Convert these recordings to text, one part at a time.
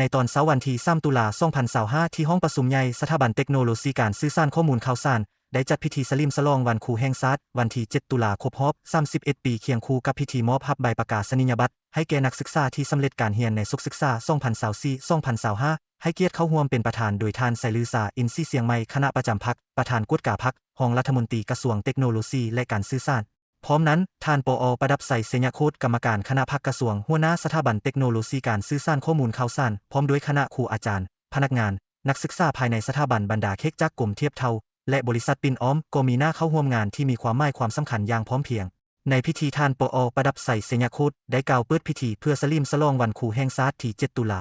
ในตอนเช้าวันที่3 ตุลา 2025ที่ห้องประชุมใหญ่สถาบันเทคโนโลยีการสื่อสารข้อมูลข่าวสารได้จัดพิธีสลิมฉลองวันครูแห่งชาติวันที่7 ตุลาครบรอบ31 ปีเคียงคู่กับพิธีมอบรับใบประกาศนียบัตรให้แก่นักศึกษาที่สำเร็จการเรียนในศุกศึกษา 2024-2025 ให้เกียรติเข้าร่วมเป็นประธานโดยท่านไสลือสาอินทรีย์เสียงใหม่คณะประจำพรรคประธานกฎกาพรรครองรัฐมนตรีกระทรวงเทคโนโลยีและการสื่อสารพร้อมนั้นท่านปอ.ประดับไสเสยโคตกรรมการคณะพรรคกระทรวงหัวหน้าสถาบันเทคโนโลยีการสื่อสารข้อมูลข่าวสารพร้อมด้วยคณะครูอาจารย์พนักงานนักศึกษาภายในสถาบันบรรดาเค้กจากกรมเทียบเท่าและบริษัทปิ่นอ้อมก็มีหน้าเข้าร่วมงานที่มีความหมายความสำคัญอย่างพร้อมเพรียงในพิธีท่านปอ.ประดับไสเสยโคตได้กล่าวเปิดพิธีเพื่อสลิมฉลองวันครูแห่งชาติที่7 ตุลา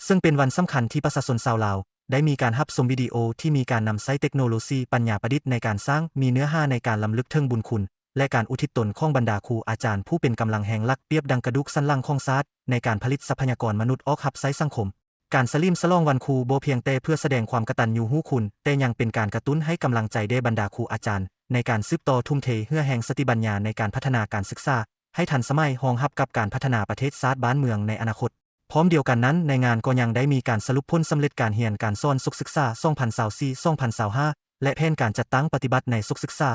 ซึ่งเป็นวันสำคัญที่ประชาชนชาวลาวได้มีการรับชมวิดีโอที่มีการนำใช้เทคโนโลยีปัญญาประดิษฐ์ในการสร้างมีเนื้อหาในการล้ำลึกถึงบุญคุณและการอุทิศตนของบรรดาครูอาจารย์ผู้เป็นกำลังแห่งหลักเปรียบดังกระดูกสันหลังของชาติในการผลิตทรัพยากรมนุษย์ออกรับใช้สังคมการสลิมฉลองวันครูบ่เพียงแต่เพื่อแสดงความกตัญญูรู้คุณแต่ยังเป็นการกระตุ้นให้กำลังใจแด่บรรดาครูอาจารย์ในการสืบต่อทุ่มเทเพื่อแห่งสติปัญญาในการพัฒนาการศึกษาให้ทันสมัยรองรับกับการพัฒนาประเทศชาติบ้านเมืองในอนาคตพร้อมเดียวกันนั้นในงานก็ยังได้มีการสรุปผลสำเร็จการเรียนการสอนศุกศึกษา 2024-2025 และแผนการจัดตั้งปฏิบัติในศุกศึกษา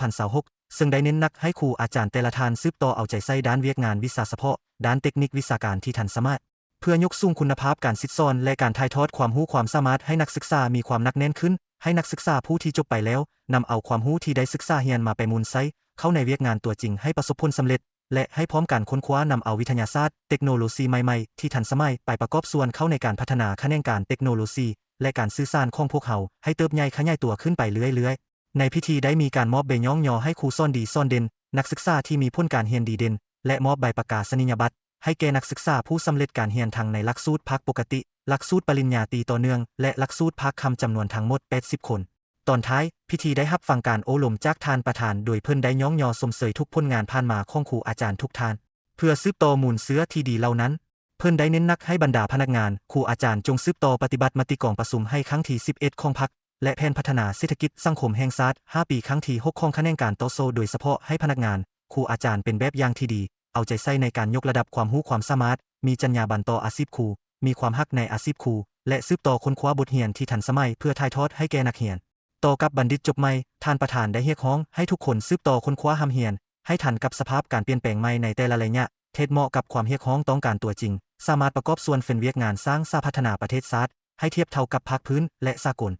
2024-2026 ซึ่งได้เน้นหนักให้ครูอาจารย์แต่ละท่านสืบต่อเอาใจใส่ด้านเวียกงานวิชาเฉพาะด้านเทคนิควิชาการที่ทันสมัยเพื่อยกสูงคุณภาพการศึกษาและการถ่ายทอดความรู้ความสามารถให้นักศึกษามีความหนักแน่นขึ้นให้นักศึกษาผู้ที่จบไปแล้วนำเอาความรู้ที่ได้ศึกษาเรียนมาประมวลใช้เข้าในเวียกงานตัวจริงให้ประสบผลสำเร็จและให้พร้อมการค้นคว้านำเอาวิทยาศาสตร์เทคโนโลยีใหม่ๆที่ทันสมัยไปประกอบส่วนเข้าในการพัฒนาแขนงการเทคโนโลยีและการสื่อสารของพวกเขาให้เติบใหญ่ขยายตัวขึ้นไปเรื่อยๆในพิธีได้มีการมอบใบย่องยอให้ครูสอนดีสอนเด่นนักศึกษาที่มีผลการเรียนดีเด่นและมอบใบประกาศนียบัตรให้แก่นักศึกษาผู้สำเร็จการเรียนทั้งในหลักสูตรภาคปกติหลักสูตรปริญญาตรีต่อเนื่องและหลักสูตรภาคคำจำนวนทั้งหมด80 คนตอนท้ายพิธีได้รับฟังการโอลมจากท่านประธานโดยเพิ่นได้ย่องยอสมเสยทุกผลงานผ่านมาของครูอาจารย์ทุกท่านเพื่อสืบต่อมูลเสื้อที่ดีเหล่านั้นเพิ่นได้เน้นหนักให้บรรดาพนักงานครูอาจารย์จงสืบต่อปฏิบัติมติกองประชุมให้ครั้งที่11ของพรรคและแผนพัฒนาเศรษฐกิจสังคมแห่งชาติ5 ปีครั้งที่6ของแขนงการต่อสู้โดยเฉพาะให้พนักงานครูอาจารย์เป็นแบบอย่างที่ดีเอาใจใส่ในการยกระดับความรู้ความสามารถมีจรรยาบรรณต่ออาชีพครูมีความฮักในอาชีพครูและสืบต่อค้นคว้าบทเรียนที่ทันสมัยเพื่อถ่ายทอดให้แก่นักเรียนต่อกับบัณฑิตจบใหม่ท่านประธานได้เรียกร้องให้ทุกคนสืบต่อค้นคว้าหำเรียนให้ทันกับสภาพการเปลี่ยนแปลงใหม่ในแต่ละระยะเทศเหมาะกับความเรียกร้องต้องการตัวจริงสามารถประกอบส่วนเป็นเวียกงานสร้างสาพัฒนาประเทศชาติให้เทียบเท่ากับภาคพื้นและสากล